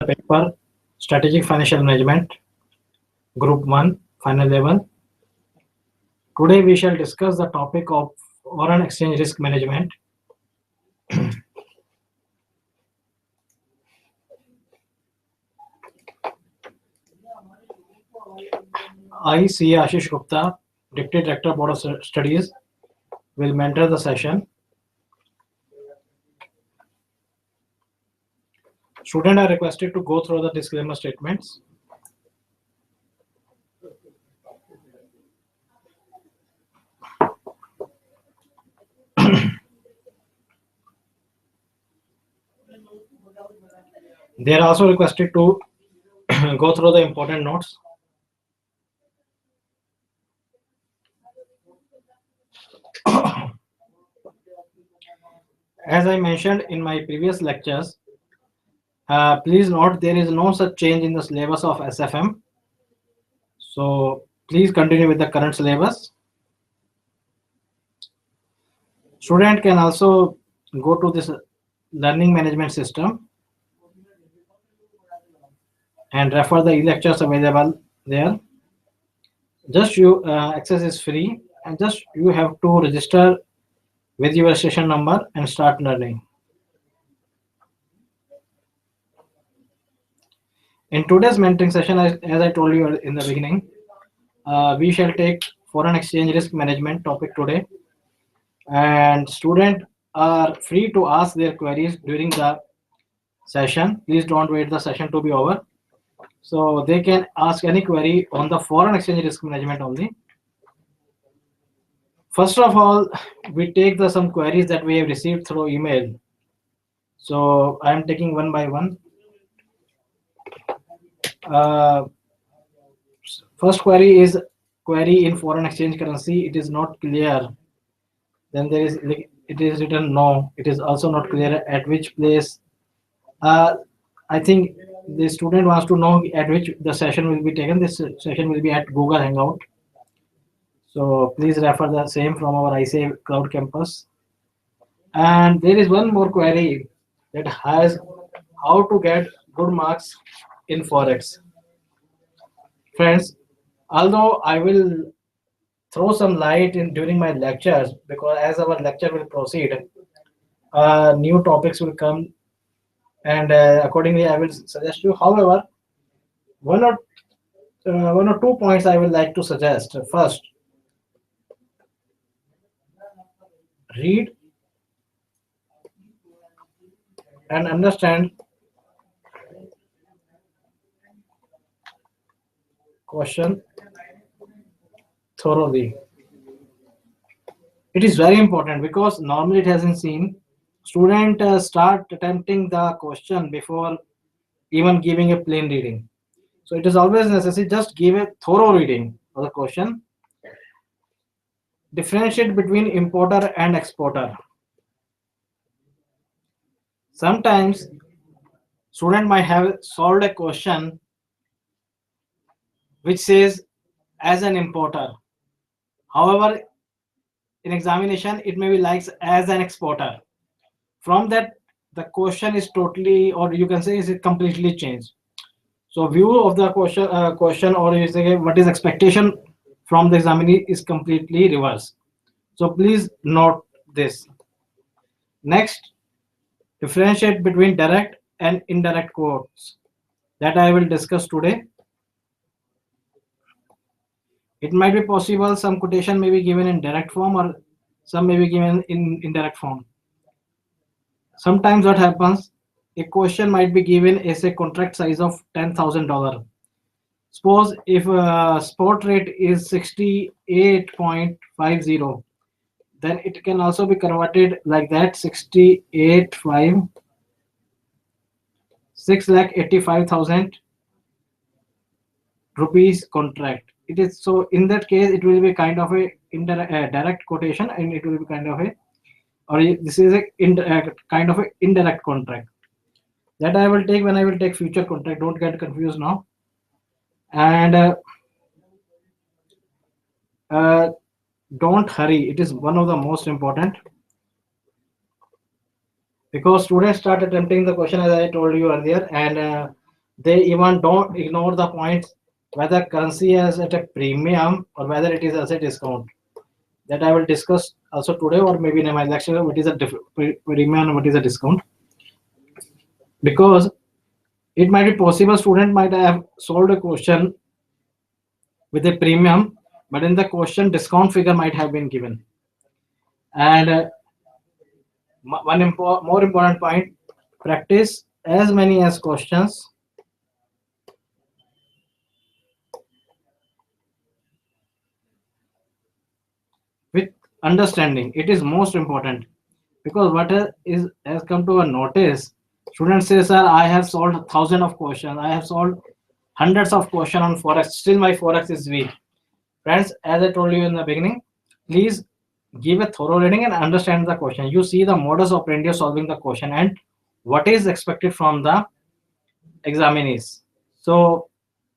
paper Strategic Financial Management, Group 1, Final Level. Today we shall discuss the topic of foreign exchange risk management. I, see Ashish Gupta, Deputy Director Board of Studies, will mentor the session. Students are requested to go through the disclaimer statements. They are also requested to go through the important notes. As I mentioned in my previous lectures, please note there is no such change in the syllabus of SFM. So please continue with the current syllabus. Student can also go to this learning management system and refer the e-lectures available there. Just access is free, and just you have to register with your session number and start learning. In today's mentoring session, as I told you in the beginning, we shall take foreign exchange risk management topic today, and students are free to ask their queries during the session. Please don't wait the session to be over. So they can ask any query on the foreign exchange risk management only. First of all, we take some queries that we have received through email. So I am taking one by one. First query is query in foreign exchange currency. It is not clear. Then there is it is written no. It is also not clear at which place. I think the student wants to know at which the session will be taken. This session will be at Google Hangout. So please refer the same from our ICA Cloud Campus. And there is one more query that has how to get good marks in Forex. Friends, although I will throw some light in during my lectures, because as our lecture will proceed, new topics will come, and accordingly I will suggest you. However, one or two points I would like to suggest. First, read and understand question thoroughly. It is very important because normally it hasn't seen. Student start attempting the question before even giving a plain reading. So it is always necessary just give a thorough reading of the question. Differentiate between importer and exporter. Sometimes student might have solved a question which says as an importer. However, in examination it may be likes as an exporter. From that, the question is totally, or you can say, is it completely changed. So view of the question, or you say what is expectation from the examinee is completely reversed. So please note this. Next, differentiate between direct and indirect quotes that I will discuss today. It might be possible some quotation may be given in direct form or some may be given in indirect form. Sometimes what happens, a question might be given as a contract size of $10,000. Suppose if spot rate is 68.50, then it can also be converted like that, 68.5, 6,85,000 rupees contract. It is so in that case it will be kind of a direct quotation, and it will be kind of a, or this is a kind of a indirect contract that I will take when I will take future contract. Don't get confused now. And don't hurry. It is one of the most important, because students start attempting the question as I told you earlier, and They even don't ignore the points whether currency is at a premium or whether it is as a discount. That I will discuss also today or maybe in my lecture. What is a premium and what is a discount? Because it might be possible student might have solved a question with a premium, but in the question discount figure might have been given. And more important point: practice as many as questions with understanding. It is most important because what is has come to a notice. Students say, "Sir, I have solved thousands of questions. I have solved hundreds of questions on forex. Still, my forex is weak." Friends, as I told you in the beginning, please give a thorough reading and understand the question. You see the modus operandi of solving the question and what is expected from the examinees. So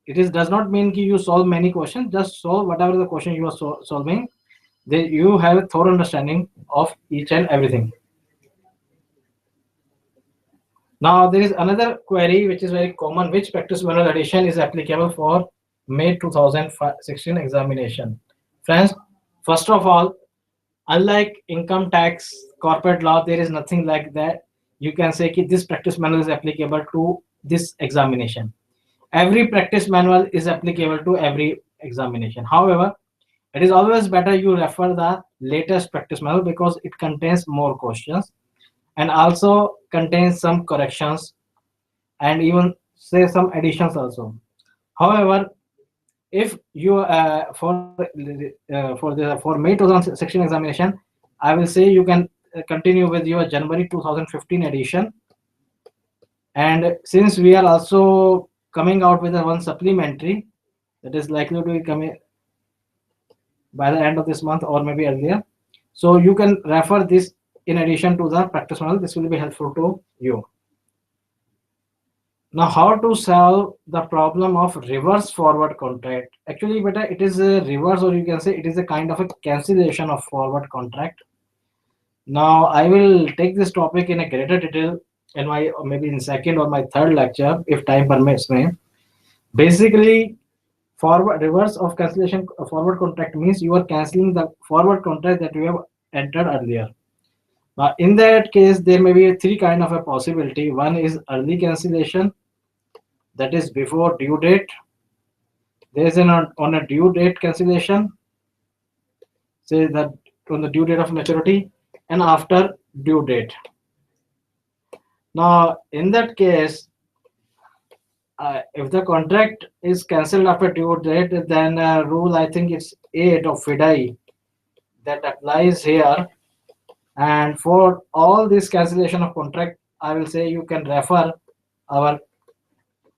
it is does not mean that you solve many questions. Just solve whatever the question you are solving. You have a thorough understanding of each and everything. Now there is another query which is very common. Which practice manual edition is applicable for May 2016 examination? Friends, first of all, unlike income tax, corporate law, there is nothing like that. You can say that this practice manual is applicable to this examination. Every practice manual is applicable to every examination. However, it is always better you refer the latest practice manual because it contains more questions and also contains some corrections and even say some additions also. However, if you for May 2016 examination, I will say you can continue with your January 2015 edition. And since we are also coming out with a one supplementary that is likely to be coming by the end of this month or maybe earlier, so you can refer this in addition to the practice manual. This will be helpful to you. Now, how to solve the problem of reverse forward contract? Actually, beta, it is a reverse, or you can say it is a kind of a cancellation of forward contract. Now, I will take this topic in a greater detail in my maybe in second or my third lecture if time permits me. Basically, forward reverse of cancellation forward contract means you are canceling the forward contract that you have entered earlier. Now, in that case, there may be three kind of a possibility. One is early cancellation, that is before due date. There is an on a due date cancellation, say that on the due date of maturity, and after due date. Now, in that case, if the contract is cancelled after due date, then rule I think it's 8 of FIDI that applies here. And for all this cancellation of contract, I will say you can refer our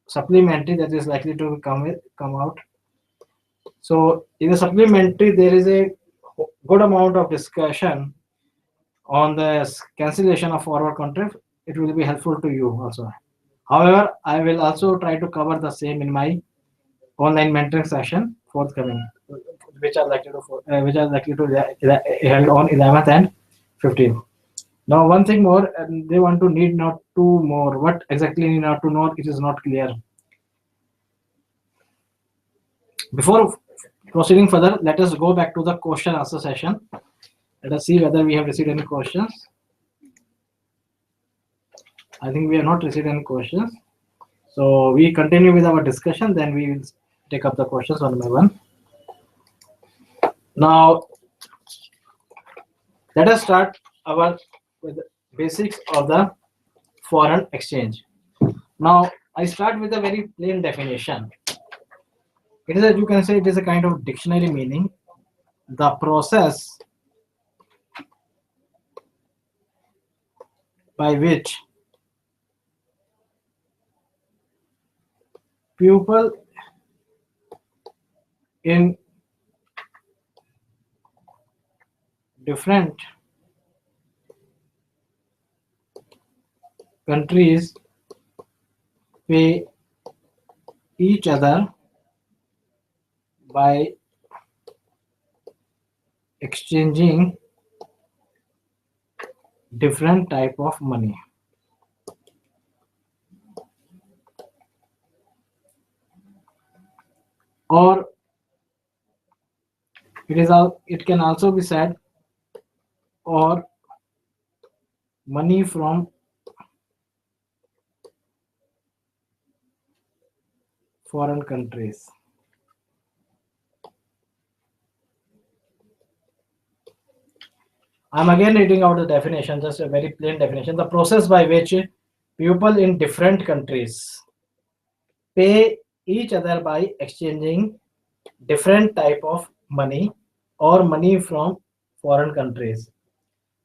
supplementary that is likely to come out. So in the supplementary, there is a good amount of discussion on the cancellation of forward contract. It will be helpful to you also. However, I will also try to cover the same in my online mentoring session forthcoming, which are likely to be held on 11th and 15th. Now, one thing more, and they want to need not to more. What exactly need not to know? It is not clear. Before proceeding further, let us go back to the question answer session. Let us see whether we have received any questions. I think we have not received any questions. So we continue with our discussion, then we will take up the questions one by one. Now, let us start with the basics of the foreign exchange. Now, I start with a very plain definition. It is, you can say, it is a kind of dictionary meaning. The process by which people in different countries pay each other by exchanging different type of money. or it can also be said, or money from foreign countries. I'm again reading out the definition, just a very plain definition. The process by which people in different countries pay each other by exchanging different type of money or money from foreign countries.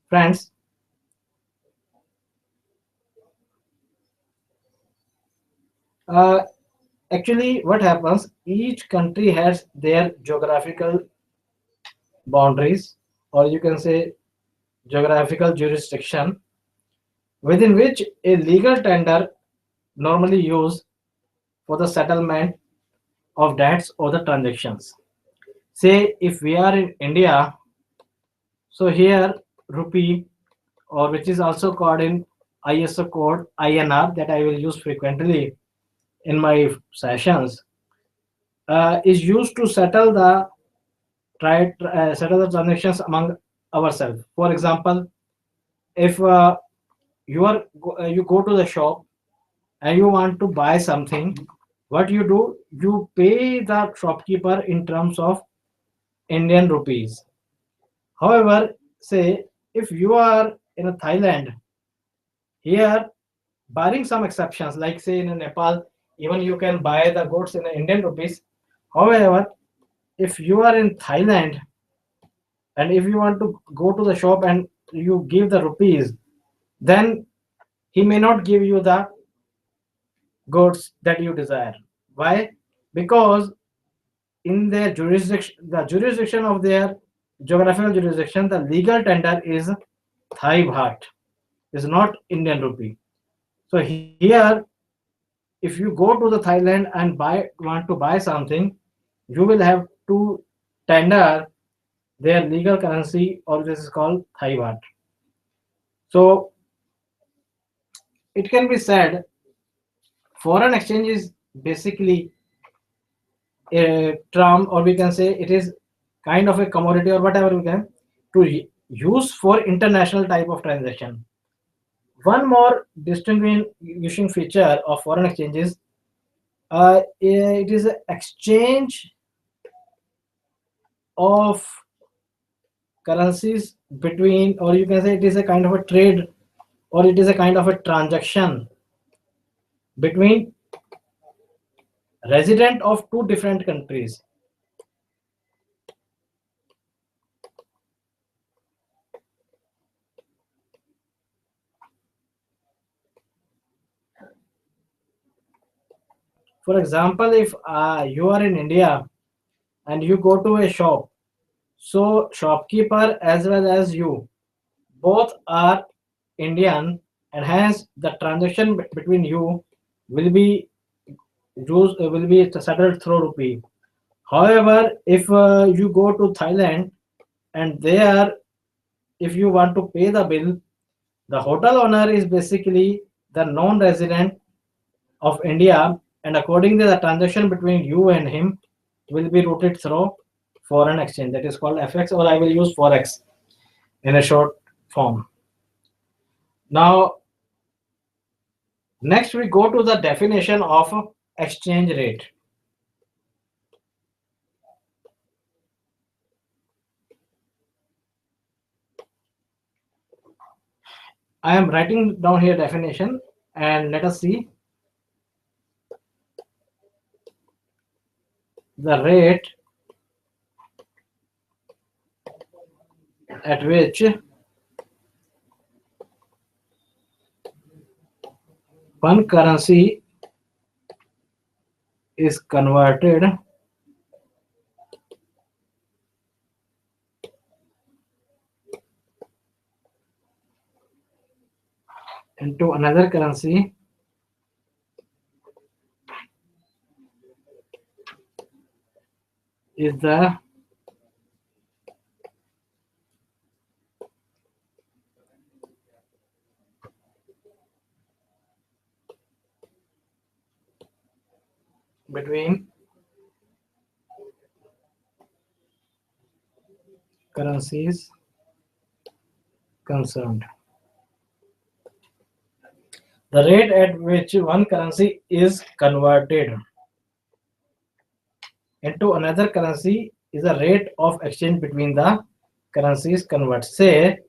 Friends, uh, actually what happens, each country has their geographical boundaries, or you can say geographical jurisdiction, within which a legal tender normally used for the settlement of debts or the transactions. Say if we are in India, so here rupee, or which is also called in ISO code INR, that I will use frequently in my sessions, is used to settle the transactions among ourselves. For example, if you go to the shop and you want to buy something, what you do, you pay the shopkeeper in terms of Indian rupees. However, say if you are in a Thailand, here, barring some exceptions, like say in Nepal, even you can buy the goods in Indian rupees. However, if you are in Thailand and if you want to go to the shop and you give the rupees, then he may not give you the goods that you desire. Why? Because in their jurisdiction, the jurisdiction of their geographical jurisdiction, the legal tender is Thai baht, is not Indian rupee. So here, if you go to the Thailand and want to buy something, you will have to tender their legal currency, or this is called Thai baht. So it can be said foreign exchange is basically a term, or we can say it is kind of a commodity or whatever we can to use for international type of transaction. One more distinguishing feature of foreign exchange is it is an exchange of currencies between, or you can say it is a kind of a trade, or it is a kind of a transaction between resident of two different countries. For example, if you are in India and you go to a shop, so shopkeeper as well as you both are Indian, and hence the transaction between you will be will be settled through rupee. However, if you go to Thailand and there, if you want to pay the bill, the hotel owner is basically the non-resident of India, and accordingly, the transaction between you and him will be routed through foreign exchange. That is called FX, or I will use Forex in a short form. Now, next we go to the definition of exchange rate. I am writing down here definition, and let us see the rate at which one currency is converted into another currency is the between currencies concerned. The rate at which one currency is converted into another currency is the rate of exchange between the currencies converted. Say,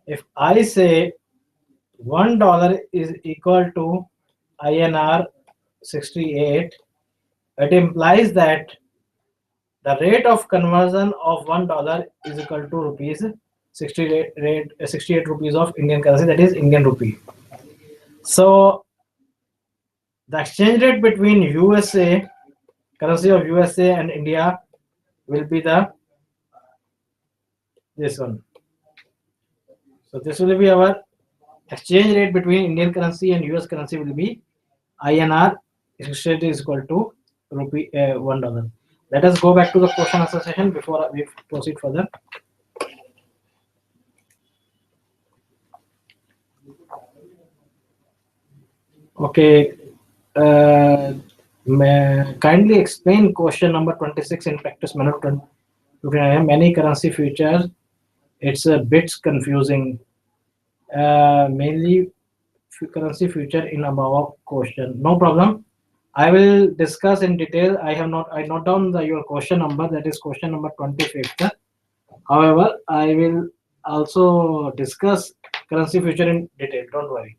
if I say $1 is equal to INR 68, it implies that the rate of conversion of $1 is equal to rupees 68 rupees of Indian currency, that is Indian rupee. So the exchange rate between USA, currency of USA and India will be this one. So this will be our exchange rate between Indian currency and US currency will be INR is equal to rupee $1. Let us go back to the question answer session before we proceed further. Okay, kindly explain question number 26 in practice manner. Many currency futures. It's a bit confusing. Mainly currency future in above question. No problem. I will discuss in detail. I note down your question number, that is question number 25th. However, I will also discuss currency future in detail. Don't worry.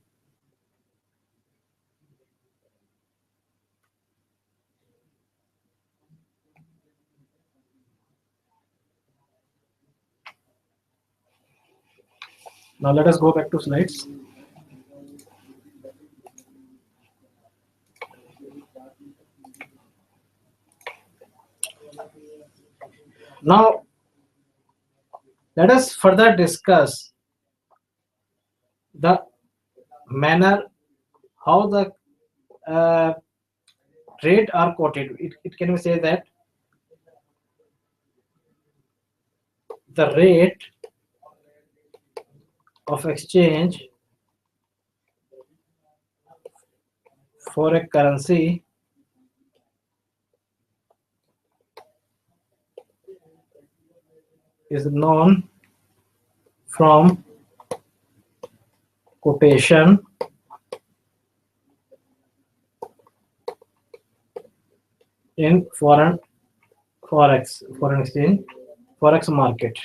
Now let us go back to slides. Now let us further discuss the manner how the rate are quoted. It can be say that the rate of exchange for a currency is known from quotation in foreign exchange, forex market.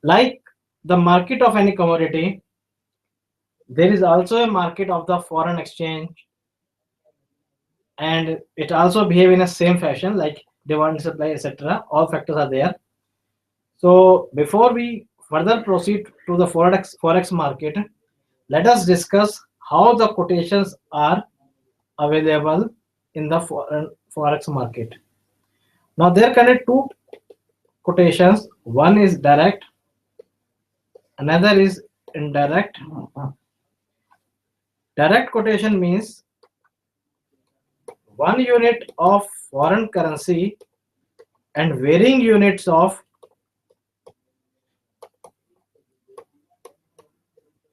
Like the market of any commodity, there is also a market of the foreign exchange, and it also behave in the same fashion, like demand, supply, etc. All factors are there. So before we further proceed to the forex market, let us discuss how the quotations are available in the forex market. Now there can be two quotations. One is direct, another is indirect. Direct quotation means 1 unit of foreign currency and varying units of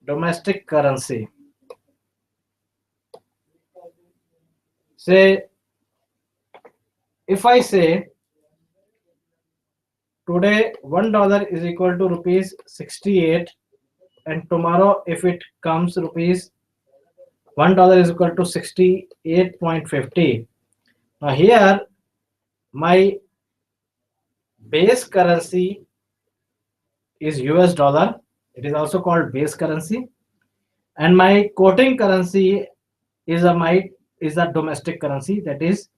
domestic currency. Say, if I say today $1 is equal to rupees 68, and tomorrow if it comes rupees $1 is equal to 68.50. Now here my base currency is US dollar. It is also called base currency, and my quoting currency is a domestic currency, that is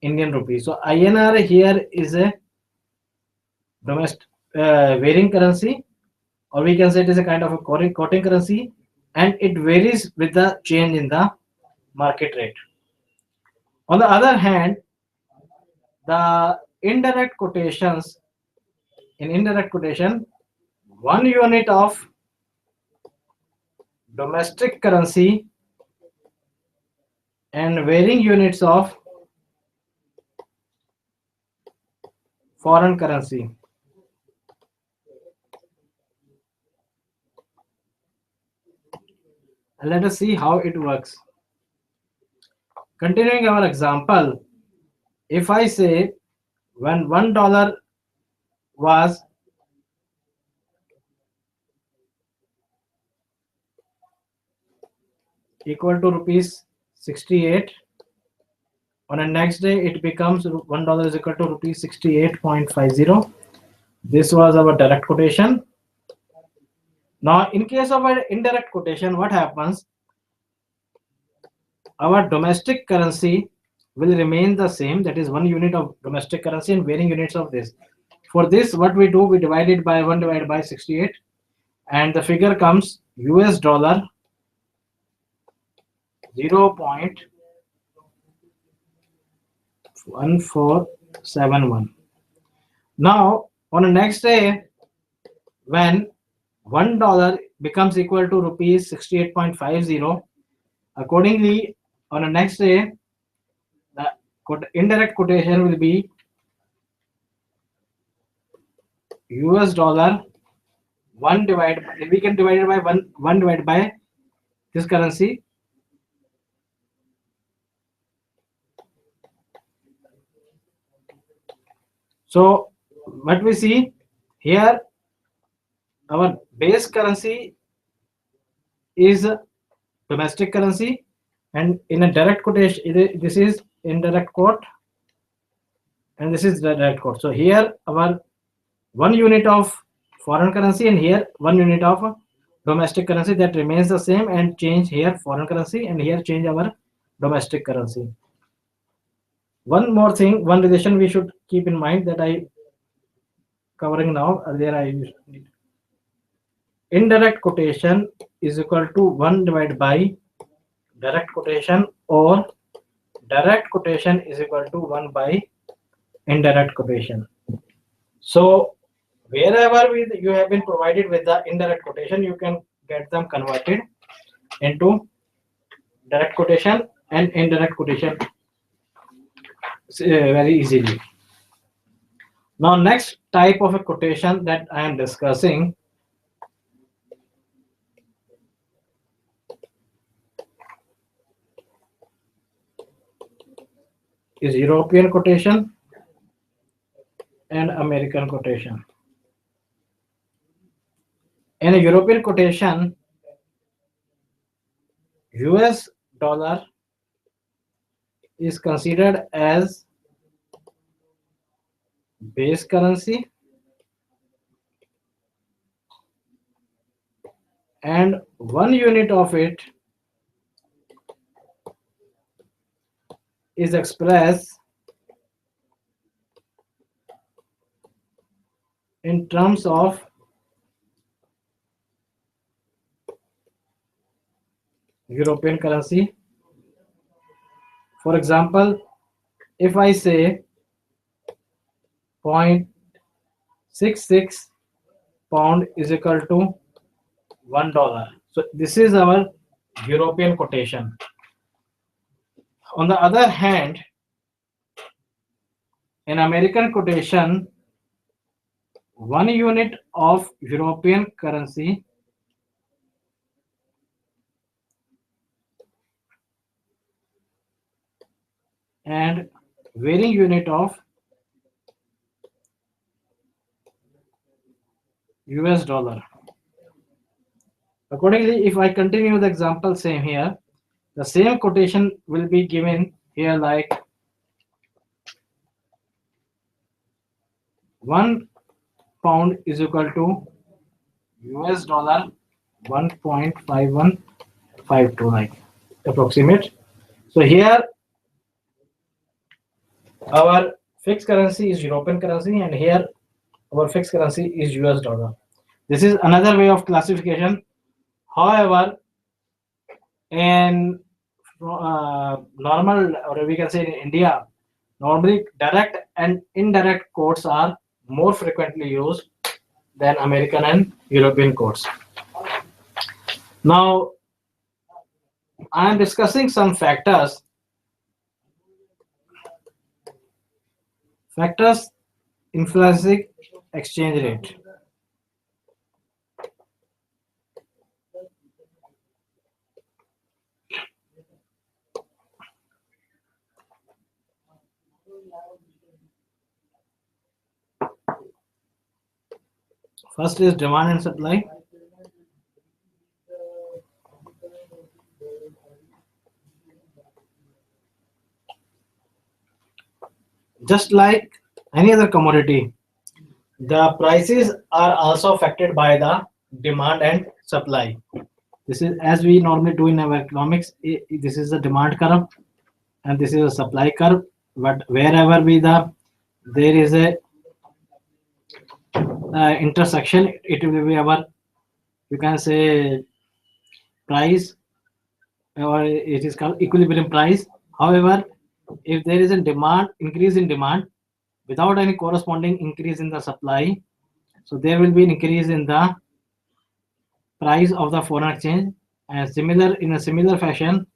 Indian rupee. So INR here is a domestic varying currency, or we can say it is a kind of a quoting currency, and it varies with the change in the market rate. On the other hand, the indirect quotations, in indirect quotation, 1 unit of domestic currency and varying units of foreign currency. And let us see how it works. Continuing our example, if I say when $1 was equal to rupees 68. On the next day, it becomes $1 is equal to rupees 68.50. This was our direct quotation. Now, in case of an indirect quotation, what happens? Our domestic currency will remain the same. That is 1 unit of domestic currency and varying units of this. For this, what we do, we divide it by 1 divided by 68, and the figure comes US dollar 0.1471. Now, on the next day, when $1 becomes equal to rupees 68.50, accordingly, on the next day, the indirect quotation will be US dollar 1 divided, we can divide it by 1 divided by this currency. So what we see here, our base currency is domestic currency, and in a direct quotation, this is indirect quote, and this is the direct quote. So here our 1 unit of foreign currency, and here 1 unit of domestic currency, that remains the same, and change here foreign currency, and here change our domestic currency. One more thing, one relation we should keep in mind that I covering now. Earlier I used indirect quotation is equal to 1 divided by direct quotation, or direct quotation is equal to 1 by indirect quotation. So wherever you have been provided with the indirect quotation, you can get them converted into direct quotation and indirect quotation very easily. Now, next type of a quotation that I am discussing is European quotation and American quotation. In a European quotation, US dollar is considered as base currency, and 1 unit of it is expressed in terms of European currency. For example, if I say 0.66 pound is equal to $1, so this is our European quotation. On the other hand, in American quotation, 1 unit of European currency and varying unit of US dollar. Accordingly, if I continue the example same here, the same quotation will be given here like 1 pound is equal to US dollar 1.5152, like approximate. So here our fixed currency is European currency, and here our fixed currency is US dollar. This is another way of classification. However, in normal, or we can say in India, normally direct and indirect quotes are more frequently used than American and European quotes. Now, I am discussing some factors influencing exchange rate. First is demand and supply. Just like any other commodity, the prices are also affected by the demand and supply. This is as we normally do in our economics. This is the demand curve and this is a supply curve. But wherever we there is a intersection, it will be our, you can say, price, or it is called equilibrium price. However, if there is a demand increase in demand without any corresponding increase in the supply, so there will be an increase in the price of the foreign exchange. And similar in a similar fashion,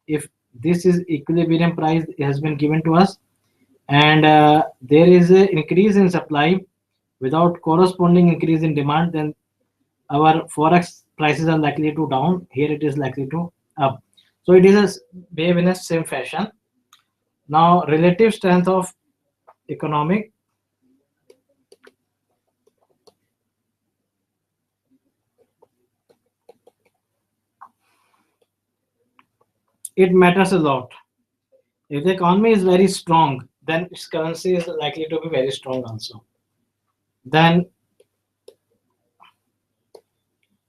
if this is equilibrium price has been given to us, and there is an increase in supply without corresponding increase in demand, then our forex prices are likely to down. Here it is likely to up. So it is behave in a same fashion. Now relative strength of economic, it matters a lot. If the economy is very strong, then its currency is likely to be very strong also. Then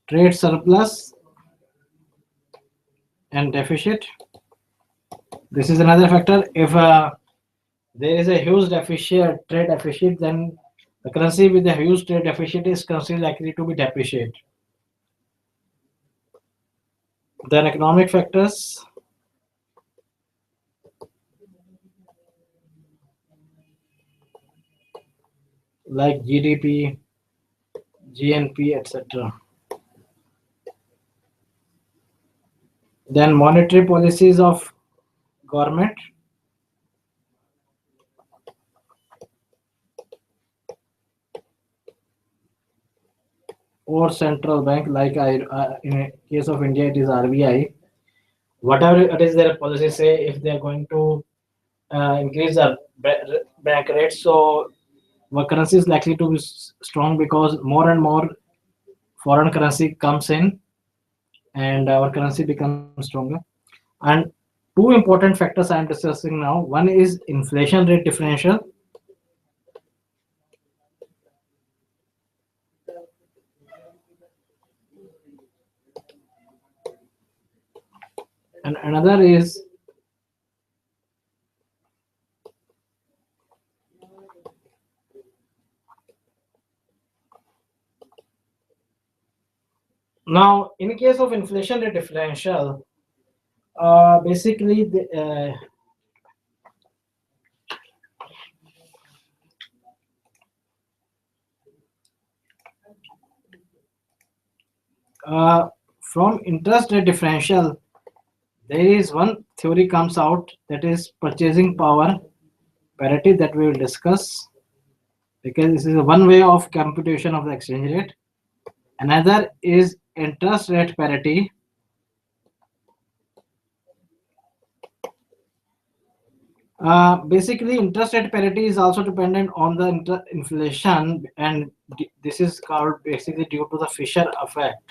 trade surplus and deficit. This is another factor. If there is a huge deficit, trade deficit, then the currency with the huge trade deficit is currency likely to be depreciate. Then economic factors like GDP, GNP, etc. Then monetary policies of government or central bank, like in case of India, it is RBI. Whatever it is their policy say, if they are going to increase the bank rate, so our currency is likely to be strong because more and more foreign currency comes in and our currency becomes stronger. And two important factors I am discussing now. One is inflation rate differential, and another is now in case of inflation rate differential, basically from interest rate differential, there is one theory comes out, that is purchasing power parity, that we will discuss, because this is one way of computation of the exchange rate. Another is interest rate parity. Basically, interest rate parity is also dependent on the inflation, and this is called basically due to the Fisher effect.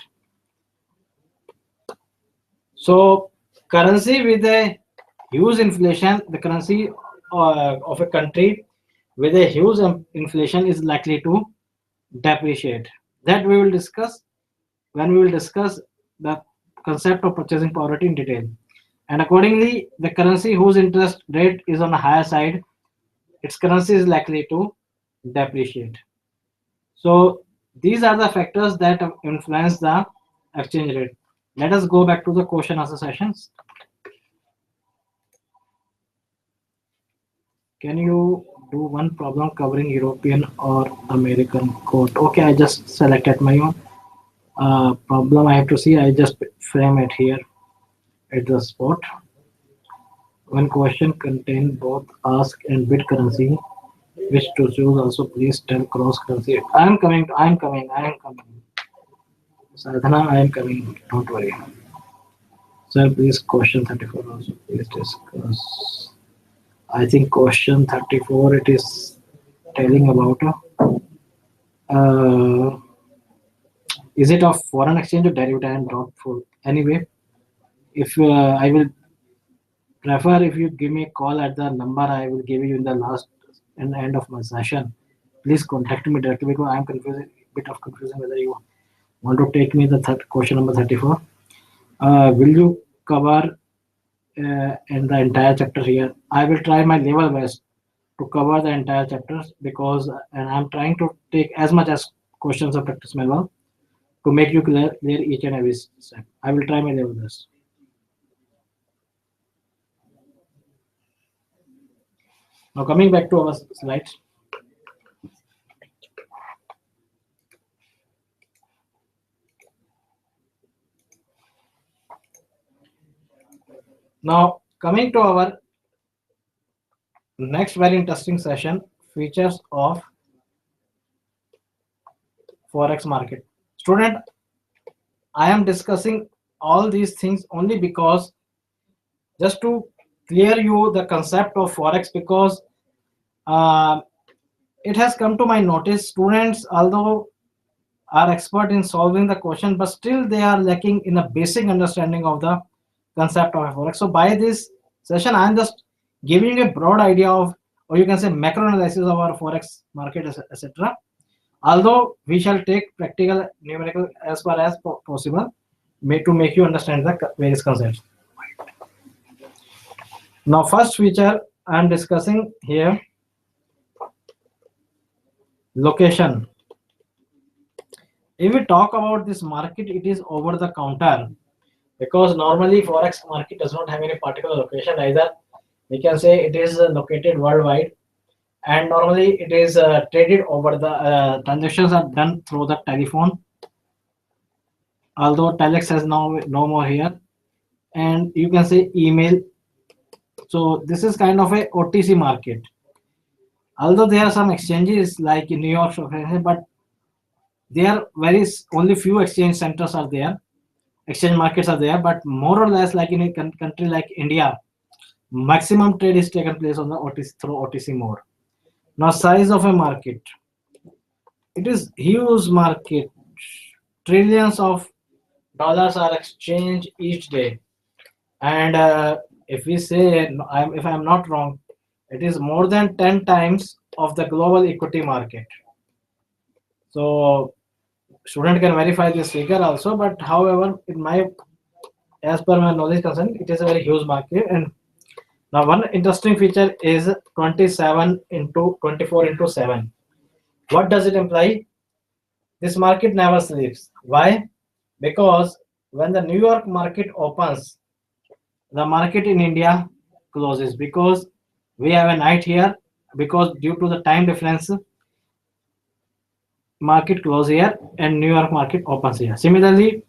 So, currency with a huge inflation, the currency of a country with a huge inflation is likely to depreciate. That we will discuss when we will discuss the concept of purchasing power in detail. And accordingly, the currency whose interest rate is on the higher side, its currency is likely to depreciate. So these are the factors that influence the exchange rate. Let us go back to the question answer sessions. Can you do one problem covering European or American code? Okay, I just selected my own problem. I have to see. I just frame it here at the spot. One question contain both ask and bid currency. Which to choose? Also, please tell cross currency. I am coming. I am coming. I am coming. Sadhana, I am coming. Don't worry. Sir, please question 34 also. Please discuss. I think question 34 it is telling about is it of foreign exchange or derivative? I am doubtful. Anyway, if I will prefer if you give me a call at the number I will give you in the last and end of my session. Please contact me directly because I am confusing bit of confusion whether you want to take me the question number 34. Will you cover in the entire chapter here? I will try my level best to cover the entire chapters because and I'm trying to take as much as questions of practice manual to make you clear each and every step. I will try my level best. Now coming back to our slides. Now coming to our next very interesting session, features of Forex market. Student, I am discussing all these things only because just to clear you the concept of Forex because uh, it has come to my notice students although are expert in solving the question but still they are lacking in a basic understanding of the concept of Forex. So by this session I am just giving you a broad idea of or you can say macro analysis of our Forex market etc. Although we shall take practical numerical as far as possible to make you understand the various concepts. Now first feature I am discussing here, location. If we talk about this market, it is over the counter because normally Forex market does not have any particular location either. We can say it is located worldwide and normally it is traded over the transactions are done through the telephone, although telex has now no more here, and you can say email. So this is kind of a OTC market, although there are some exchanges like in New York Stock Exchange, but there are very only few exchange centers are there, exchange markets are there, but more or less like in a country like India, maximum trade is taken place on the OTC through OTC mode. Now size of a market, it is huge market, trillions of dollars are exchanged each day, and if we say if I'm not wrong, it is more than 10 times of the global equity market. So student can verify this figure also, but however in my as per my knowledge concern it is a very huge market. And now one interesting feature is 27 into 24 into 7. What does it imply? This market never sleeps. Why? Because when the New York market opens, the market in India closes because we have a night here, because due to the time difference market close here and New York market opens here. Similarly,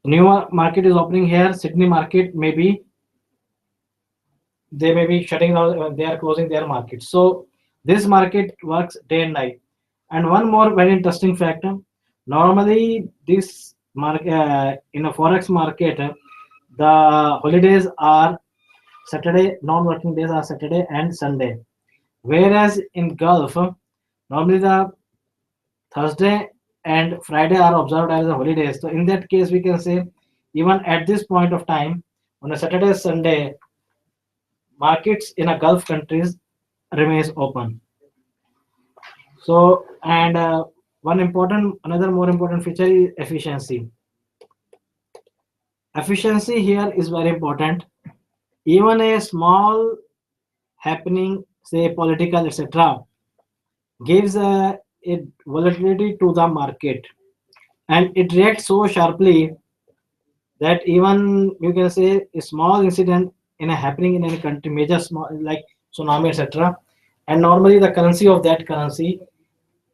New York market is opening here, Sydney market maybe they may be shutting down, they are closing their market. So this market works day and night. And one more very interesting factor, normally this market in a Forex market, the holidays are Saturday, non-working days are Saturday and Sunday. Whereas in Gulf, normally the Thursday and Friday are observed as a holidays. So in that case, we can say even at this point of time, on a Saturday, Sunday, markets in a Gulf countries remains open. So and another more important feature is efficiency. Efficiency here is very important. Even a small happening, say political, etc., gives a volatility to the market, and it reacts so sharply that even you can say a small incident in a happening in any country, major small like tsunami, etc., and normally the currency of that currency,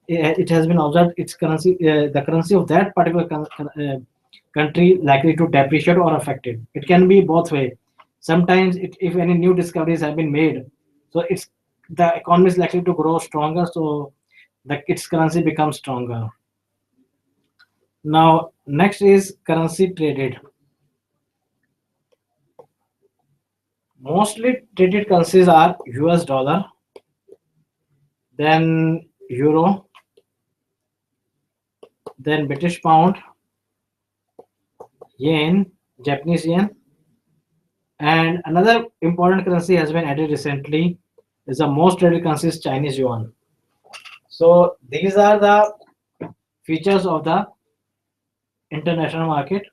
it has been observed its currency, the currency of that particular country likely to depreciate or affected. It can be both way. Sometimes if any new discoveries have been made, so it's the economy is likely to grow stronger, so its currency becomes stronger. Now next is currency traded. Mostly traded currencies are US dollar, then euro, then British pound, yen, Japanese yen, And another important currency has been added recently is the most traded currency is Chinese yuan. So these are the features of the international market.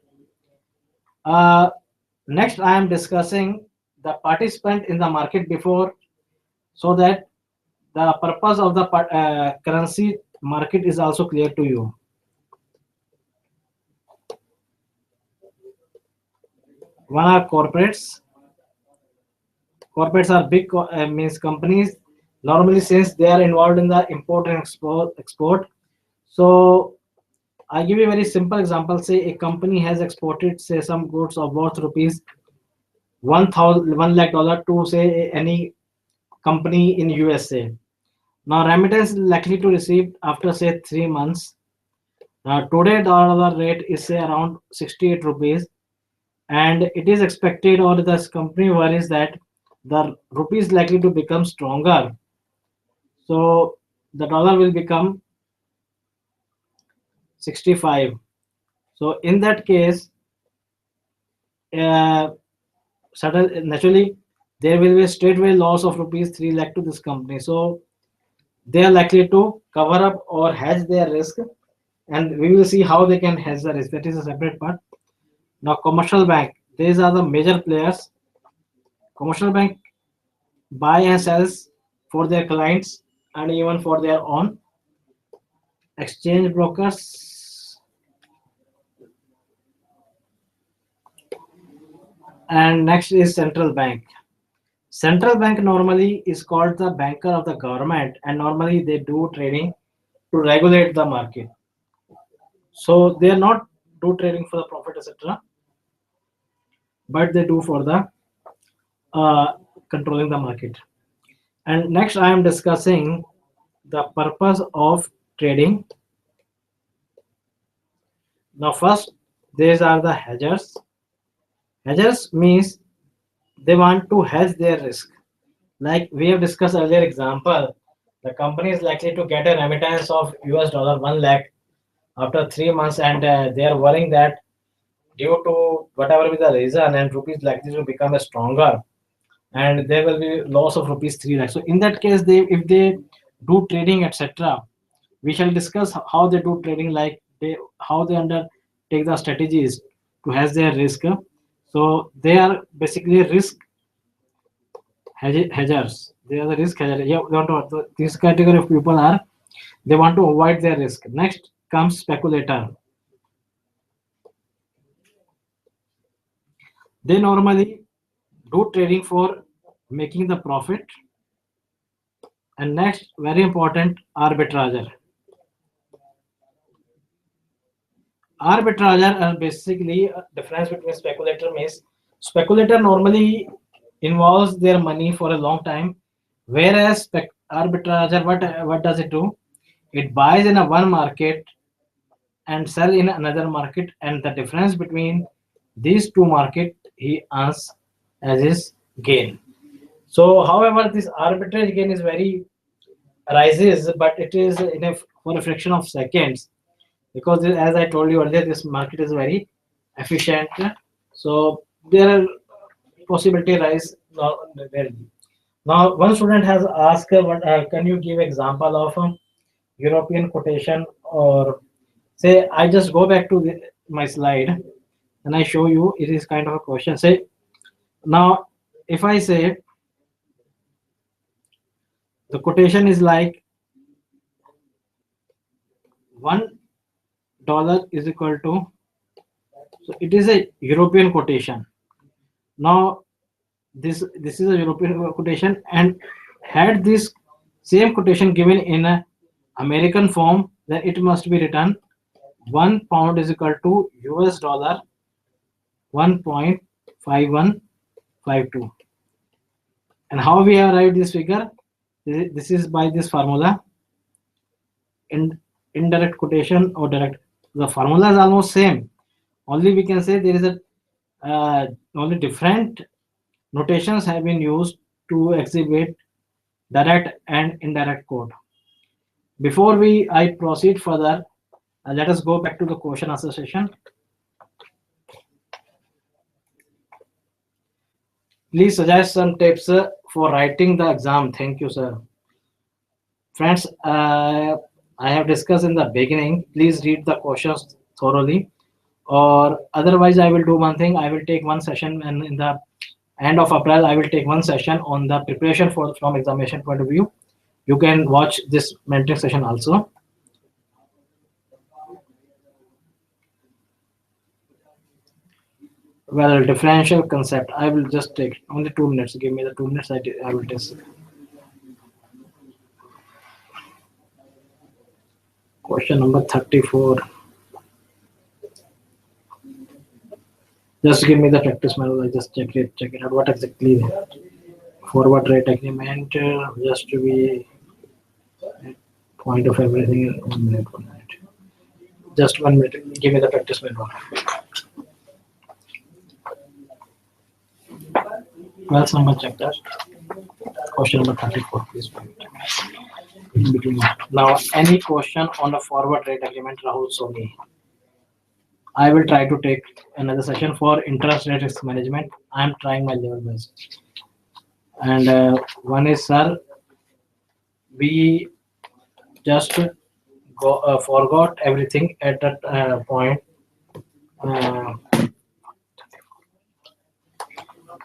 Uh, Next, I am discussing the participant in the market before, so that the purpose of the currency market is also clear to you. One are corporates. Corporates are big means companies. Normally, since they are involved in the import and export. So I give you a very simple example. Say a company has exported, say, some goods of worth rupees 1 lakh to, say, any company in USA. Now remittance is likely to receive after, say, 3 months. Now today dollar rate is, say, around 68 rupees, and it is expected, or this company worries that the rupee is likely to become stronger. So the dollar will become 65. So in that case, uh, naturally there will be a straightway loss of rupees 3 lakh to this company. So they are likely to cover up or hedge their risk, and we will see how they can hedge the risk. That is a separate part. Now commercial bank, these are the major players. Commercial bank buy and sells for their clients and even for their own. Exchange brokers, and next is central bank. Central bank normally is called the banker of the government, and normally they do trading to regulate the market. So they are not do trading for the profit, etc., but they do for the uh, controlling the market. And next, I am discussing the purpose of trading. Now, first, these are the hedgers. Hedgers means they want to hedge their risk. Like we have discussed earlier example, the company is likely to get a remittance of US dollar 1 lakh after 3 months, and they are worrying that due to whatever be the reason, and rupees likely to become a stronger, and there will be loss of rupees 3 lakh. So in that case, they if they do trading, etc., we shall discuss how they do trading, like they how they undertake the strategies to hedge their risk. So they are basically risk hedgers. They are the risk hedgers. Yeah, they want to, this category of people are, they want to avoid their risk. Next comes speculator. They normally do trading for making the profit. And next, very important, arbitrager. Arbitrager are basically a difference between speculator means speculator normally involves their money for a long time, whereas arbitrager, what does it do? It buys in a one market and sell in another market, and the difference between these two market he earns as his gain. So however, this arbitrage gain is very rises, but it is in a for a fraction of seconds, because as I told you earlier, this market is very efficient. So there are possibility rise now. Now one student has asked, can you give example of European quotation, or say I just go back to my slide and I show you, it is kind of a question. Say now, if I say the quotation is like $1 is equal to, so it is a European quotation. Now this is a European quotation, and had this same quotation given in a American form, then it must be written £1 is equal to US dollar 1.5152. And how we arrived this figure? This is by this formula, in indirect quotation or direct. The formula is almost same. Only we can say there is a only different notations have been used to exhibit direct and indirect code. Before I proceed further, let us go back to the question answer session. Please suggest some tips for writing the exam. Thank you, sir. Friends, I have discussed in the beginning. Please read the questions thoroughly, or otherwise, I will do one thing. I will take one session, and in the end of April, I will take one session on the preparation for from examination point of view. You can watch this mentoring session also. Well, differential concept. I will just take only 2 minutes. Give me the 2 minutes. I will test. Question number 34. Just give me the practice manual. I just check it out. What exactly forward rate agreement? Just to be point of everything. 1 minute. 1 minute. Just 1 minute. Give me the practice manual. Well, number check that. Question number 34. Please wait. In between. Now, any question on a forward rate agreement, Rahul Soni? I will try to take another session for interest rate risk management. I am trying my level best. And one is, sir, we just forgot everything at that point.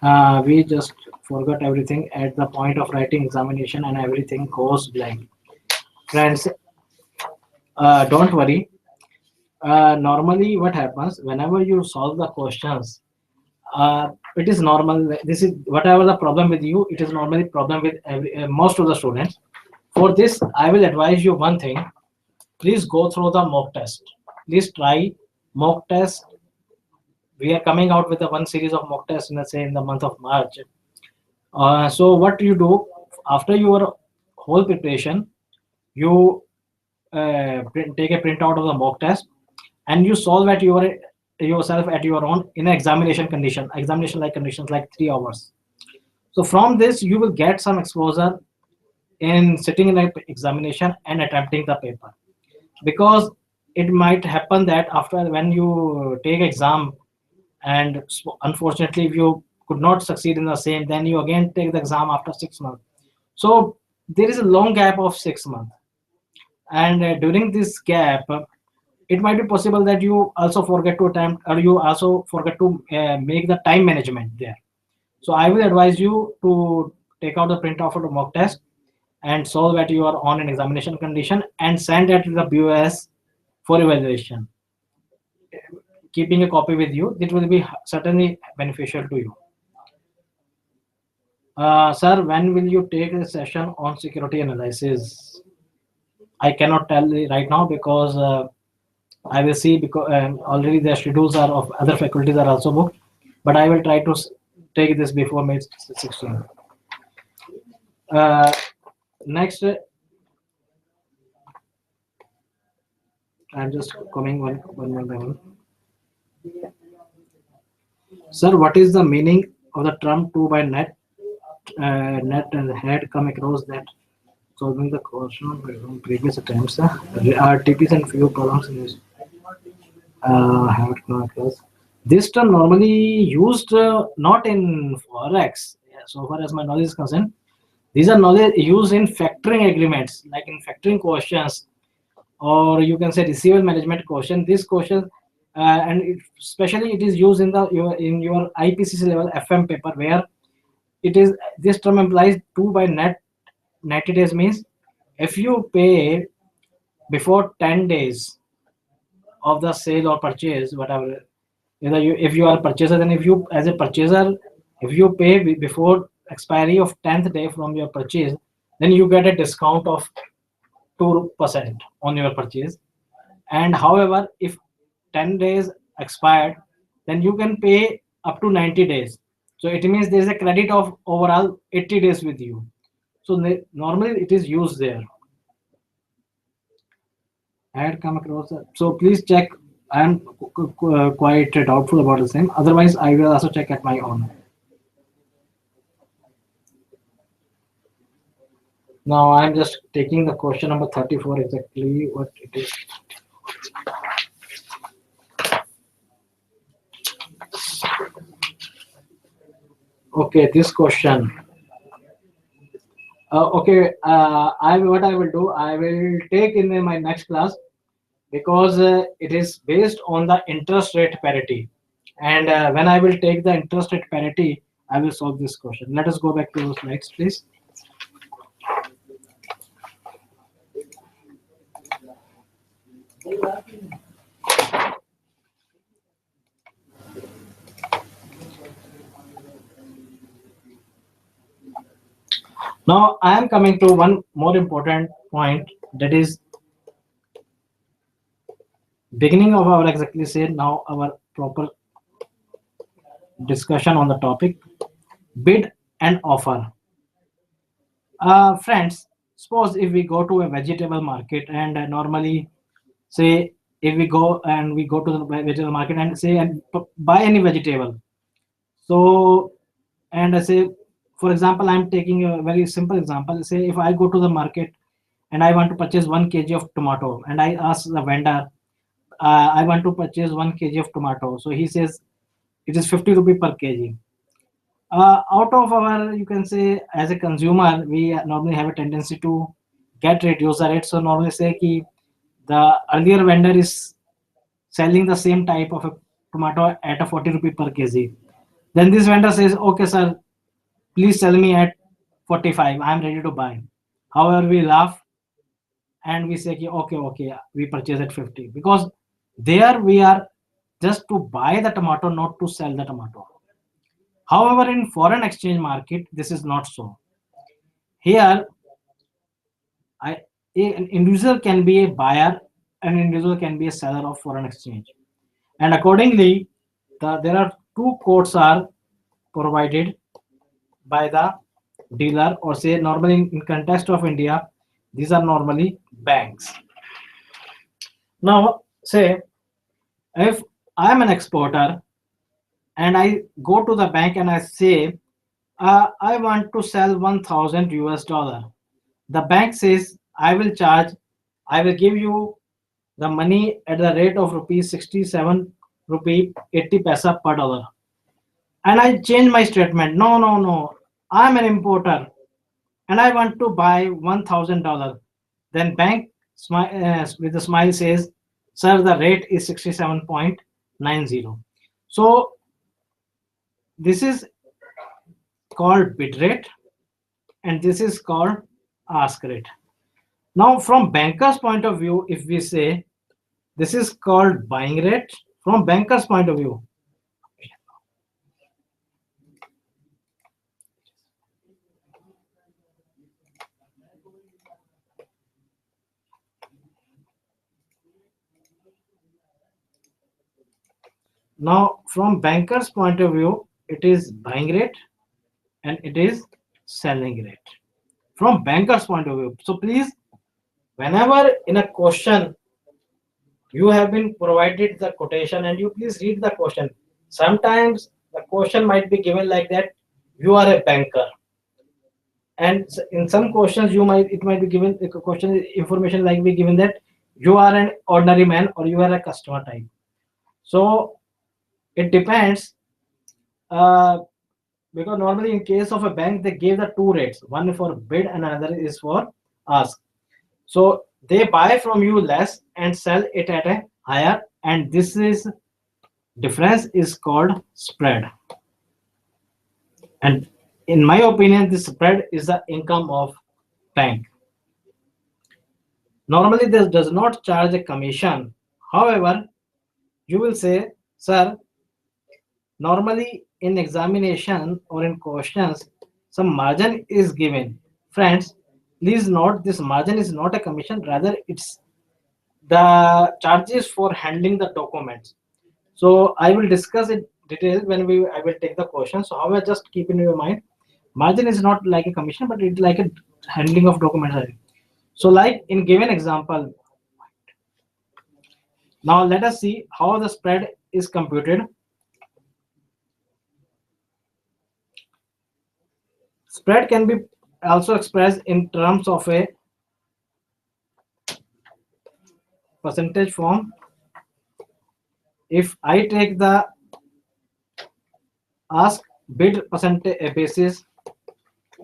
Uh, we just forgot everything at the point of writing examination, and everything goes blank. Friends, don't worry. Normally, what happens whenever you solve the questions, it is normal. This is whatever the problem with you. It is normally problem with most of the students. For this, I will advise you one thing. Please go through the mock test. Please try mock test. We are coming out with the one series of mock tests, let's say in the month of March. So what you do after your whole preparation, you take a printout of the mock test, and you solve at yourself at your own in an examination like conditions like 3 hours. So from this, you will get some exposure in sitting in an examination and attempting the paper, because it might happen that after when you take exam and unfortunately if you could not succeed in the same, then you again take the exam after 6 months. So there is a long gap of 6 months, and during this gap, it might be possible that you also forget to attempt, or you also forget to make the time management there. So I will advise you to take out the print of the mock test and solve at your own an examination condition and send it to the BOS for evaluation. Keeping a copy with you, it will be certainly beneficial to you. Sir, when will you take a session on security analysis? I cannot tell you right now, because I will see, because already the schedules are of other faculties are also booked, but I will try to take this before May 16. Next, I'm just coming one by one. Sir, what is the meaning of the term 2 by net? Net and had come across that solving the question from previous attempts. RTPs and few problems in this have come across. This term normally used not in Forex. Yeah, so far as my knowledge is concerned, these are knowledge used in factoring agreements, like in factoring questions, or you can say receivable management question. This question, especially it is used in your IPCC level FM paper, where it is this term implies 2 by net 90 days, means if you pay before 10 days of the sale or purchase, whatever, if you are a purchaser, then if you as a purchaser, if you pay before expiry of 10th day from your purchase, then you get a discount of 2% on your purchase. And however, if 10 days expired, then you can pay up to 90 days. So it means there is a credit of overall 80 days with you. So normally it is used there. I had come across that. So please check. I am quite doubtful about the same. Otherwise, I will also check at my own. Now I am just taking the question number 34 exactly what it is. Okay, this question. Okay, I what I will do, I will take in my next class because it is based on the interest rate parity. And when I will take the interest rate parity, I will solve this question. Let us go back to those slides, please. Now I am coming to one more important point, that is beginning of our exactly say now our proper discussion on the topic bid and offer. Friends, suppose if we go to a vegetable market and normally say if we go to the vegetable market and say and buy any vegetable. So and I say, for example, I'm taking a very simple example. Say if I go to the market and I want to purchase 1 kg of tomato and I ask the vendor, I want to purchase 1 kg of tomato. So he says it is 50 rupee per kg. Out of our, you can say, as a consumer, we normally have a tendency to get reduce the rate. So normally say ki the earlier vendor is selling the same type of a tomato at a 40 rupee per kg. Then this vendor says, okay, sir, please sell me at 45. I am ready to buy. However, we laugh and we say, ki, okay, okay, we purchase at 50 because there we are just to buy the tomato, not to sell the tomato. However, in foreign exchange market, this is not so. Here, I, an individual can be a buyer, an individual can be a seller of foreign exchange, and accordingly, there are two quotes are provided by the dealer, or say normally in context of India, these are normally banks. Now, say if I am an exporter and I go to the bank and I say I want to sell 1,000 US dollar. The bank says I will give you the money at the rate of rupees 67 rupee 80 paisa per dollar. And I change my statement. No, no, no. I'm an importer and I want to buy $1,000. Then bank with a smile says, sir, the rate is 67.90. So this is called bid rate and this is called ask rate. Now, from banker's point of view, if we say this is called buying rate, from banker's point of view, now from banker's point of view, it is buying rate and it is selling rate. From banker's point of view. So please, whenever in a question you have been provided the quotation and you please read the question. Sometimes the question might be given like that, you are a banker, and in some questions you might it might be given a question information like be given that you are an ordinary man or you are a customer type. So it depends, uh, because normally in case of a bank they give the two rates, one for bid and another is for ask. So they buy from you less and sell it at a higher, and this is difference is called spread. And in my opinion, this spread is the income of bank. Normally, this does not charge a commission. However, you will say, sir, normally in examination or in questions, some margin is given. Friends, please note this margin is not a commission, rather it's the charges for handling the documents. So I will discuss it detail when I will take the question. So however, just keep in your mind, margin is not like a commission, but it's like a handling of documents. So like in given example, now let us see how the spread is computed. Spread can be also expressed in terms of a percentage form. If I take the ask bid percentage basis,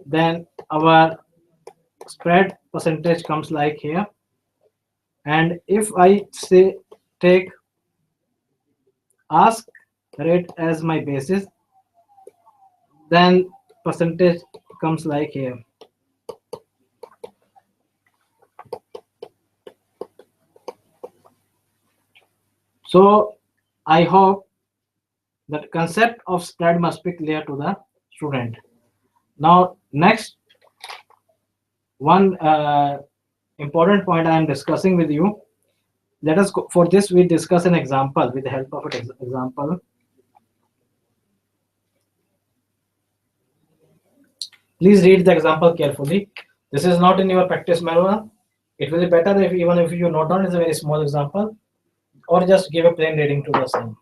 then our spread percentage comes like here. And if I say take ask rate as my basis, then percentage comes like here. So I hope that concept of spread must be clear to the student. Now next one important point I am discussing with you. Let us go, for this we discuss an example with the help of an example. Please read the example carefully. This is not in your practice manual. It will be better if even if you note down, it's a very small example, or just give a plain reading to the same.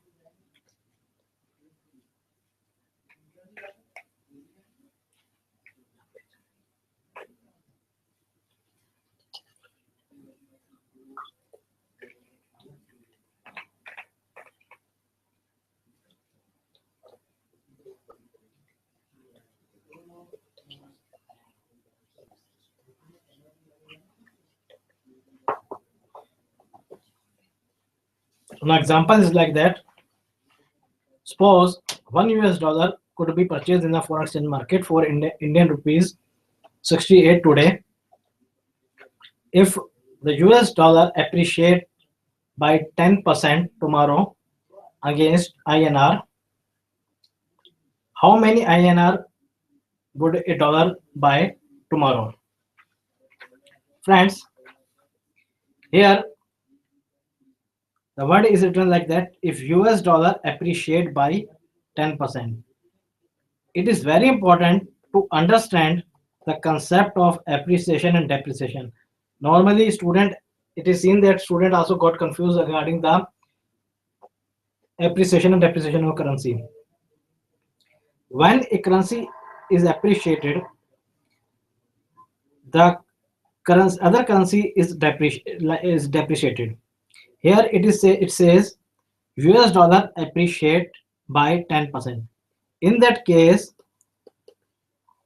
An example is like that. Suppose $1 could be purchased in the foreign exchange market for Indian rupees 68 today. If the US dollar appreciate by 10% tomorrow against INR, how many INR would a dollar buy tomorrow? Friends, here the word is written like that. If US dollar appreciate by 10%, it is very important to understand the concept of appreciation and depreciation. Normally student, it is seen that student also got confused regarding the appreciation and depreciation of currency. When a currency is appreciated, the currency, other currency is depreciated. Here it says US dollar appreciate by 10%. In that case,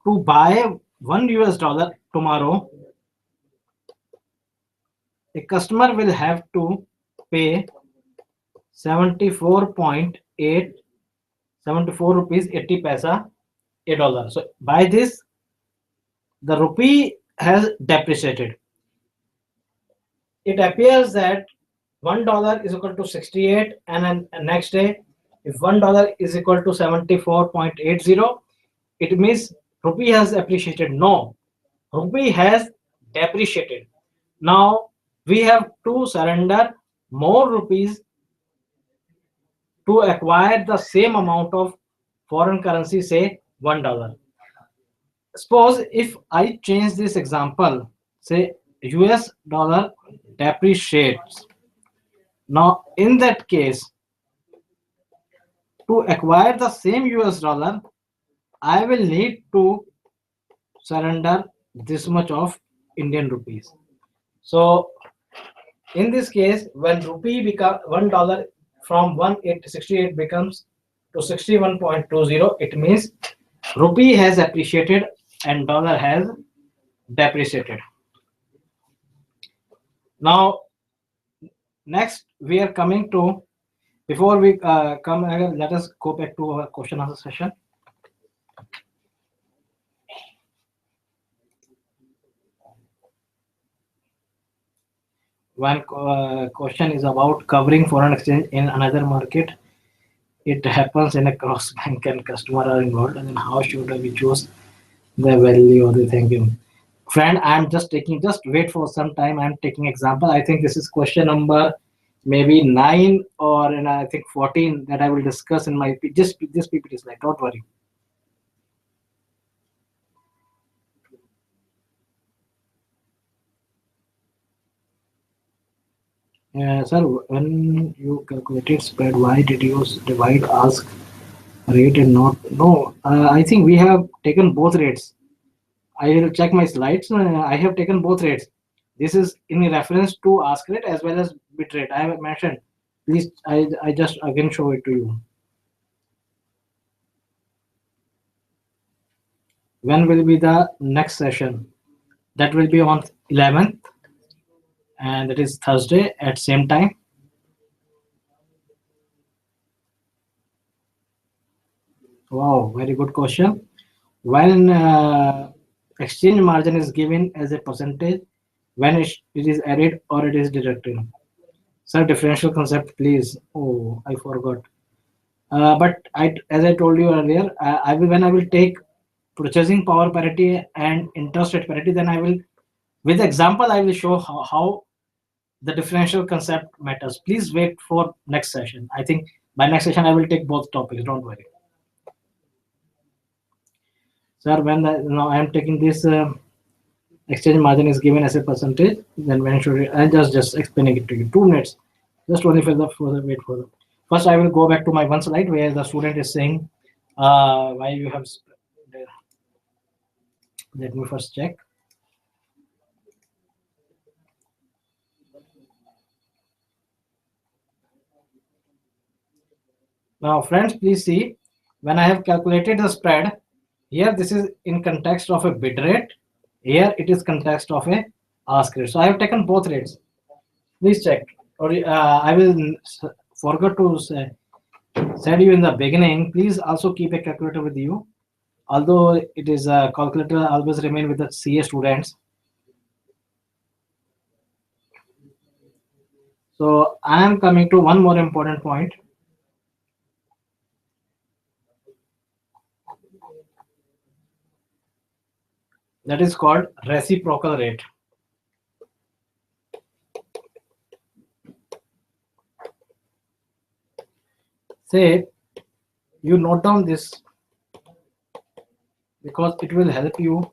to buy $1 tomorrow, a customer will have to pay 74 rupees 80 paisa a dollar. So by this, the rupee has depreciated. It appears that $1 is equal to 68, and then next day, if $1 is equal to 74.80, it means rupee has appreciated. No, rupee has depreciated. Now we have to surrender more rupees to acquire the same amount of foreign currency, say $1. Suppose if I change this example, say US dollar depreciates. Now in that case, to acquire the same US dollar, I will need to surrender this much of Indian rupees. So in this case, when rupee become $1 from 168 becomes to 61.20, it means rupee has appreciated and dollar has depreciated. Now next we are coming to, before we come again, let us go back to our question answer session. One question is about covering foreign exchange in another market. It happens in a cross bank and customer are involved, and then how should we choose the value of the thinking? Friend, I'm just taking, just wait for some time. I'm taking example. I think this is question number maybe 9 or in I think 14 that I will discuss in my just this PPT slide. Don't worry. Sir, when you calculated spread, why did you divide ask rate and not? No, I think we have taken both rates. I will check my slides. I have taken both rates. This is in reference to ask rate as well as bit rate. I have mentioned. Please, I just again show it to you. When will be the next session? That will be on 11th, and that is Thursday at same time. Wow, very good question. When exchange margin is given as a percentage, when it is added or it is deducted. Sir, differential concept, please. Oh, I forgot. But as I told you earlier, I will when I will take purchasing power parity and interest rate parity, then I will, with example, I will show how the differential concept matters. Please wait for next session. I think by next session I will take both topics. Don't worry, sir. When now I am taking this exchange margin is given as a percentage, then when should I just explaining it to you? 2 minutes. Just only for the wait for the. First, I will go back to my one slide where the student is saying why you have. Let me first check. Now, friends, please see when I have calculated the spread. Here, this is in context of a bid rate. Here, it is context of a ask rate. So I have taken both rates. Please check. Or I will forget to said you in the beginning. Please also keep a calculator with you. Although it is a calculator, always remain with the CA students. So I am coming to one more important point. That is called reciprocal rate. Say you note down this because it will help you.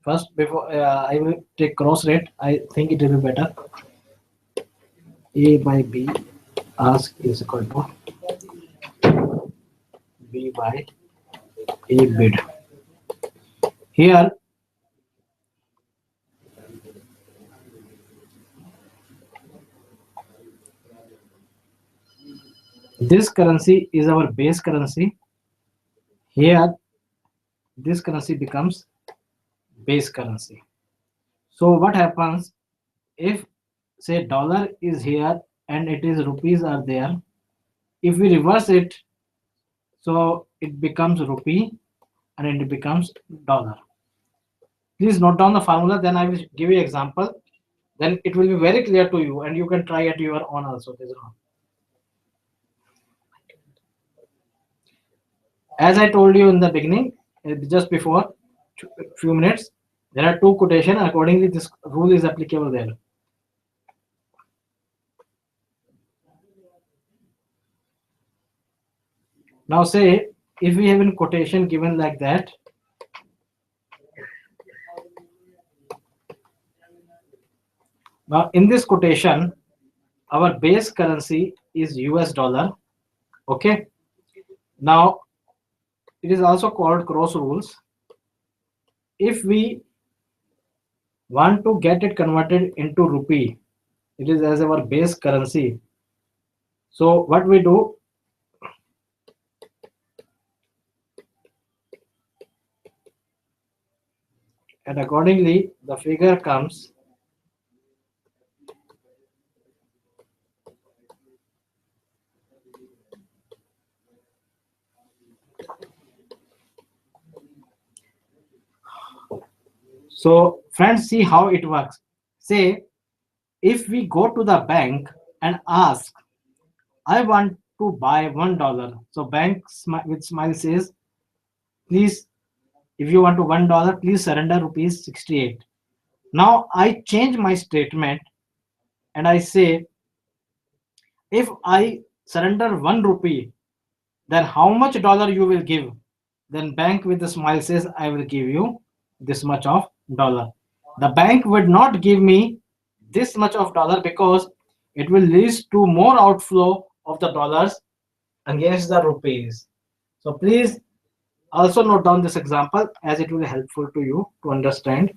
First, before I will take cross rate, I think it will be better. A by B ask is equal to B by A bid. Here, this currency is our base currency. Here, this currency becomes base currency. So what happens if say dollar is here and it is rupees are there? If we reverse it, so it becomes rupee and it becomes dollar. Please note down the formula, then I will give you example. Then it will be very clear to you and you can try at your own also. As I told you in the beginning, just before few minutes, there are two quotation. Accordingly, this rule is applicable there. Now say if we have a quotation given like that, now in this quotation, our base currency is US dollar. Okay. Now it is also called cross rules. If we want to get it converted into rupee, it is as our base currency. So what we do, and accordingly the figure comes so friends, see how it works. Say if we go to the bank and ask, I want to buy $1. So bank with smile says, please, if you want to $1, please surrender rupees 68. Now I change my statement and I say, if I surrender 1 rupee, then how much dollar you will give? Then bank with a smile says, I will give you this much of dollar. The bank would not give me this much of dollar because it will lead to more outflow of the dollars against the rupees. So please also note down this example as it will be helpful to you to understand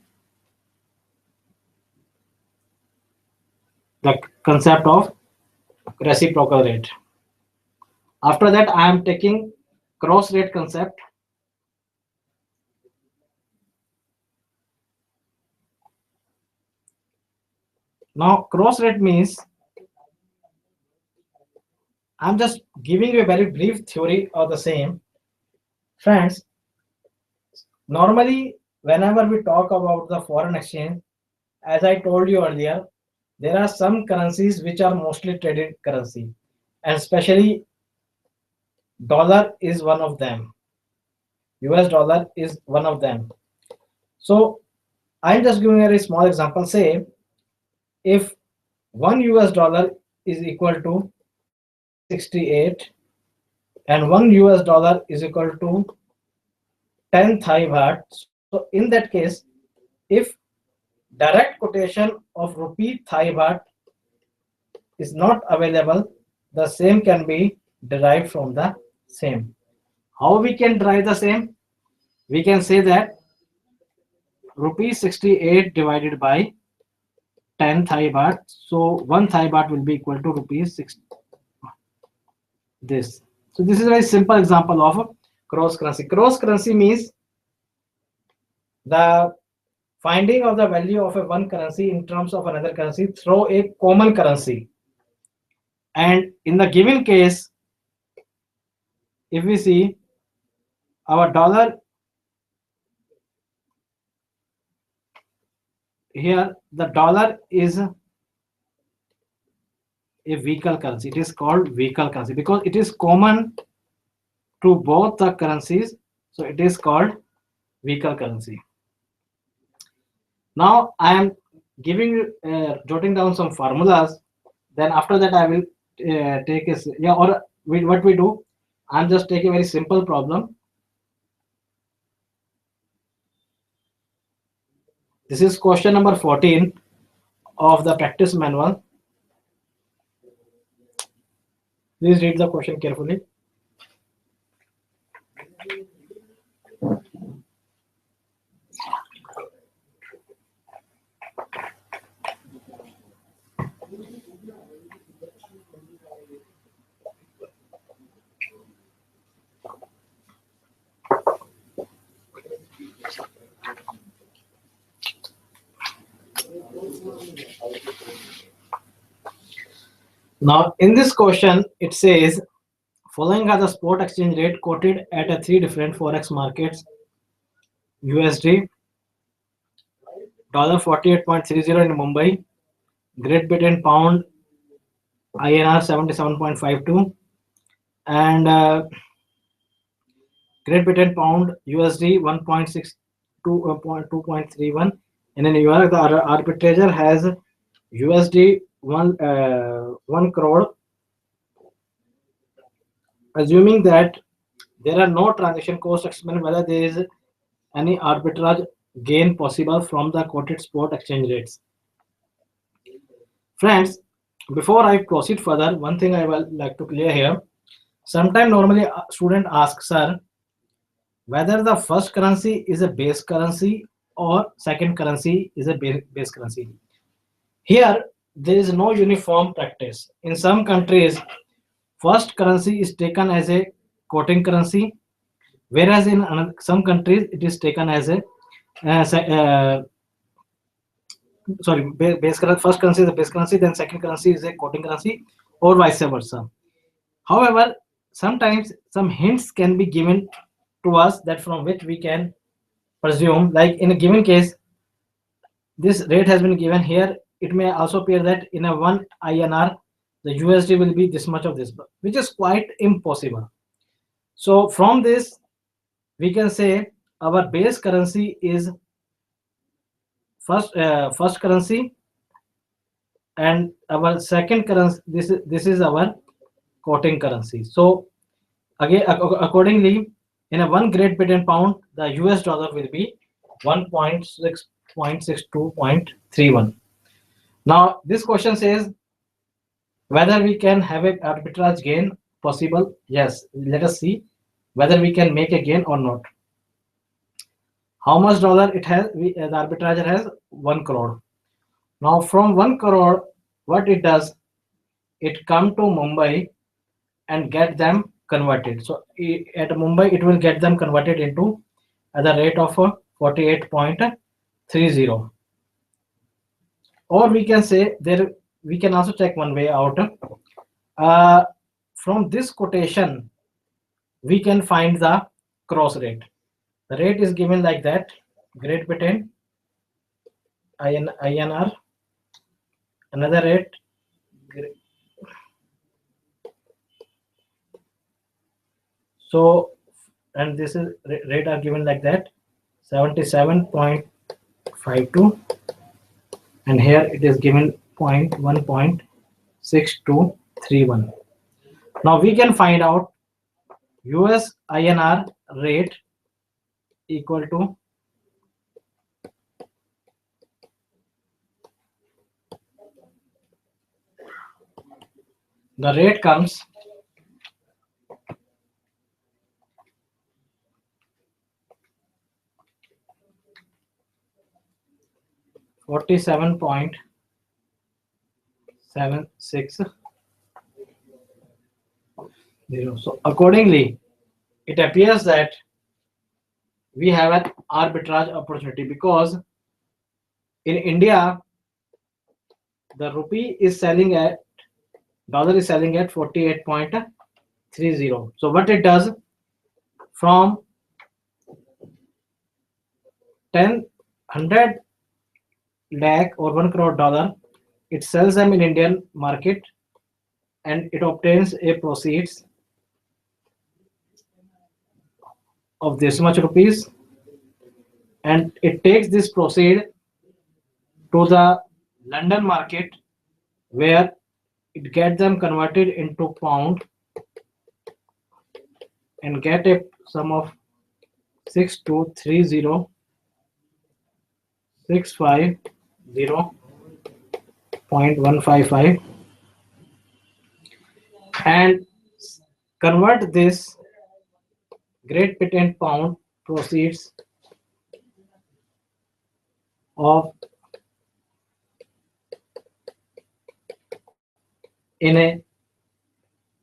the concept of reciprocal rate. After that, I am taking cross rate concept. Now, cross rate means, I'm just giving you a very brief theory of the same. Friends, normally, whenever we talk about the foreign exchange, as I told you earlier, there are some currencies which are mostly traded currency, and especially dollar is one of them. US dollar is one of them. So I'm just giving a very small example. Say if one US dollar is equal to rupee 68 and one US dollar is equal to 10 Thai baht. So in that case, if direct quotation of rupee Thai baht is not available, the same can be derived from the same. How we can derive the same? We can say that rupee 68 divided by 10 Thai baht. So 1 Thai baht will be equal to rupees 6. This. So this is a very simple example of cross currency. Cross currency means the finding of the value of a one currency in terms of another currency through a common currency. And in the given case, if we see our dollar here, the dollar is a vehicle currency. It is called vehicle currency because it is common to both the currencies. So it is called vehicle currency. Now I am giving jotting down some formulas. Then after that I will take a yeah or what we do. I'm just taking a very simple problem. This is question number 14 of the practice manual. Please read the question carefully. Now, in this question, it says, following are the spot exchange rate quoted at a three different forex markets: USD $48.30 in Mumbai, Great Britain pound INR 77.52, and Great Britain pound USD 1.62.2.31. And in New York, the arbitrager has USD 1 crore, assuming that there are no transaction costs, explain whether there is any arbitrage gain possible from the quoted spot exchange rates. Friends, before I proceed further, one thing I will like to clear here. Sometimes normally a student asks, sir, whether the first currency is a base currency or second currency is a base currency. Here, there is no uniform practice. In some countries, first currency is taken as a quoting currency, whereas in some countries it is taken as a base currency. First currency is a base currency, then second currency is a quoting currency, or vice versa. However, sometimes some hints can be given to us that from which we can presume, like in a given case, this rate has been given here. It may also appear that in a 1 INR, the USD will be this much of this, which is quite impossible. So from this, we can say our base currency is first currency, and our second currency, this is our quoting currency. So again, accordingly, in a 1 Great Britain pound, the US dollar will be 1.62.31. Now this question says whether we can have a arbitrage gain possible. Yes, let us see whether we can make a gain or not. How much dollar it has? The arbitrager has 1 crore. Now from 1 crore, what it does, it come to Mumbai and get them converted. So at Mumbai, it will get them converted into at the rate of 48.30. or we can say there, we can also check one way out. uh, from this quotation we can find the cross rate. The rate is given like that: Great Britain INR, another rate, so, and this is rate are given like that, 77.52, and here it is given 1.6231. Now we can find out US INR rate equal to, the rate comes 47.760. So accordingly, it appears that we have an arbitrage opportunity, because in India the rupee is selling at, dollar is selling at 48.30. So what it does, from 100 lakh or 1 crore dollar, it sells them in Indian market and it obtains a proceeds of this much rupees, and it takes this proceed to the London market, where it gets them converted into pound and get a sum of 6230,650.155, and convert this Great Britain pound proceeds of, in a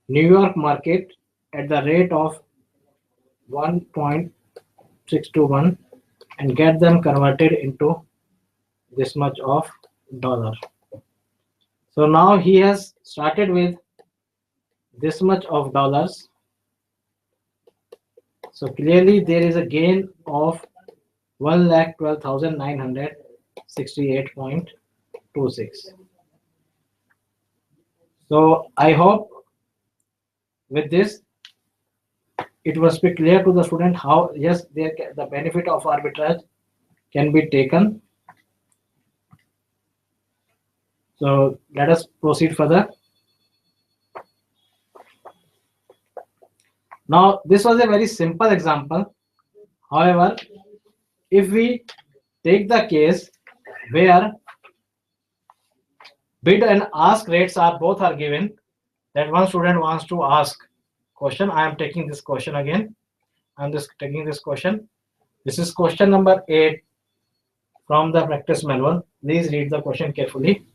New York market at the rate of 1.621, and get them converted into this much of dollar. So now he has started with this much of dollars. So clearly there is a gain of 1,12,968.26. So I hope with this it must be clear to the student how, yes, the benefit of arbitrage can be taken. So let us proceed further. Now this was a very simple example. However, if we take the case where bid and ask rates are both are given, that one student wants to ask question, I am taking this question again. I'm just taking this question. This is question number 8 from the practice manual. Please read the question carefully.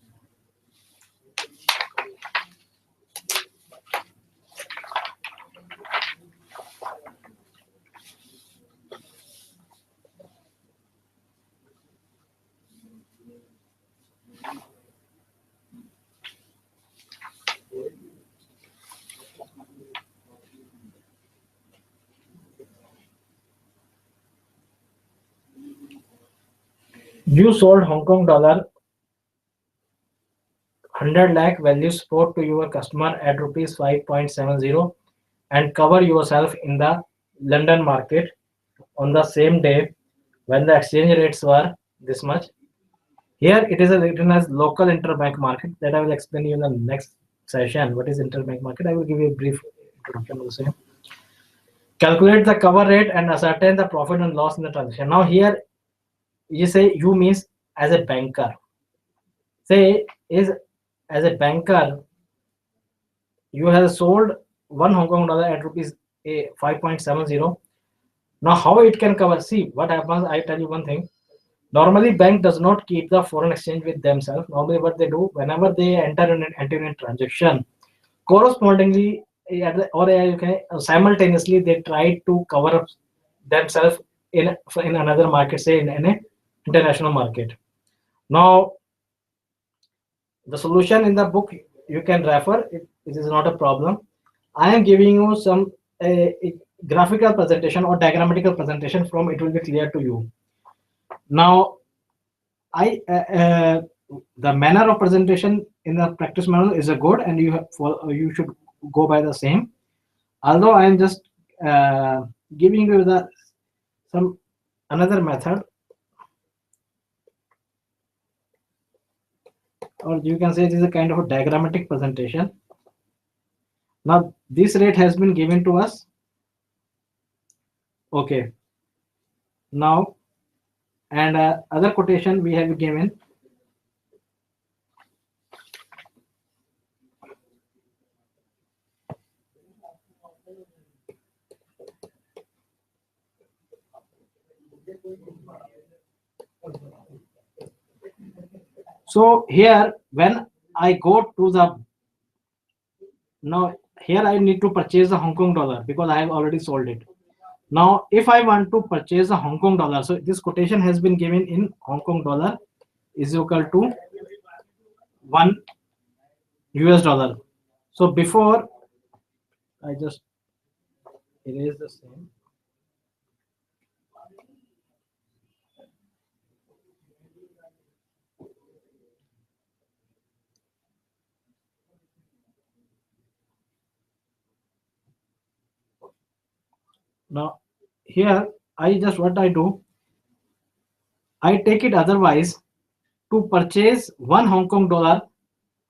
You sold Hong Kong dollar 100 lakh value spot to your customer at rupees 5.70 and cover yourself in the London market on the same day when the exchange rates were this much. Here it is written as local interbank market, that I will explain you in the next session. What is interbank market? I will give you a brief introduction to the same. Calculate the cover rate and ascertain the profit and loss in the transaction. Now here you say you means as a banker. Say is as a banker you have sold 1 Hong Kong dollar at rupees 5.70. Now how it can cover? See what happens. I tell you one thing. Normally bank does not keep the foreign exchange with themselves. Normally what they do, whenever they enter in a transaction, correspondingly or simultaneously they try to cover up themselves in another market, say in an international market. Now The solution in the book you can refer. It is not a problem. I am giving you some a graphical presentation or diagrammatical presentation from it will be clear to you. Now, I the manner of presentation in the practice manual is a good, and you should go by the same. Although I am just giving you the some another method, or you can say it is a kind of a diagrammatic presentation. Now this rate has been given to us. Okay. Now, and other quotation we have given. So here when I go to the, now here I need to purchase the Hong Kong dollar because I have already sold it. Now if I want to purchase a Hong Kong dollar, so this quotation has been given in Hong Kong dollar is equal to 1 US dollar. So before I just erase the same. Now here I just what I do, I take it otherwise. To purchase 1 Hong Kong dollar,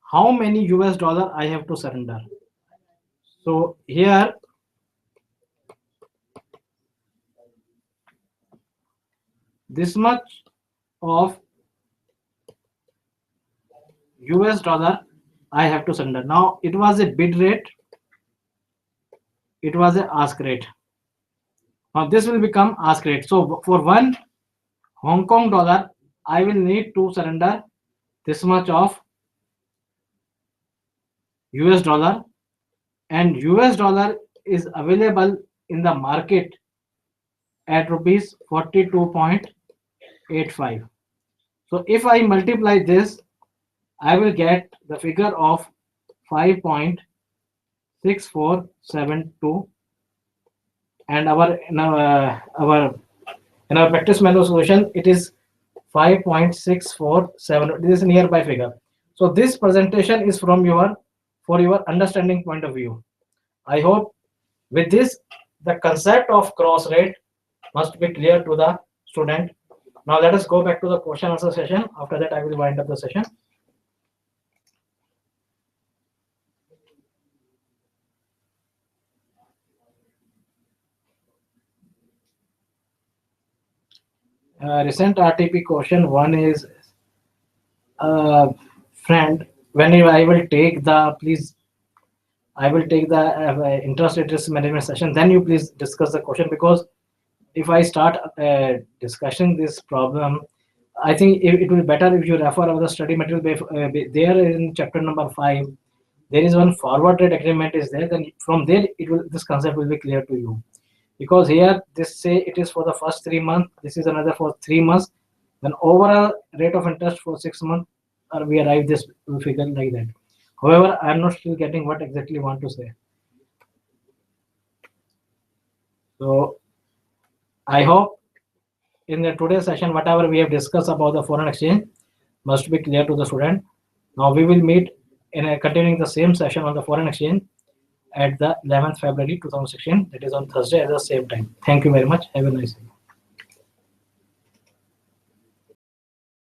how many US dollar I have to surrender? So here this much of US dollar I have to surrender. Now it was a bid rate, it was a ask rate. Now this will become ask rate. So for 1 Hong Kong dollar, I will need to surrender this much of US dollar, and US dollar is available in the market at rupees 42.85. So if I multiply this, I will get the figure of 5.6472, and in our practice manual solution it is 5.647. This is nearby figure. So this presentation is from your for your understanding point of view. I hope with this the concept of cross rate must be clear to the student. Now let us go back to the question answer session. After that I will wind up the session. Recent RTP question one is, friend, when I will take the interest rate risk management session, then you please discuss the question, because if I start discussing this problem, I think it will be better if you refer over the study material. There in chapter number 5, there is one forward rate agreement is there. Then from there, this concept will be clear to you. Because here this say it is for the first 3 months, this is another for 3 months, then overall rate of interest for 6 months, or we arrive this figure like that. However, I am not still getting what exactly you want to say. So I hope in the today's session, whatever we have discussed about the foreign exchange must be clear to the student. Now we will meet in continuing the same session on the foreign exchange at the 11th February 2016. That is on Thursday at the same time. Thank you very much. Have a nice day.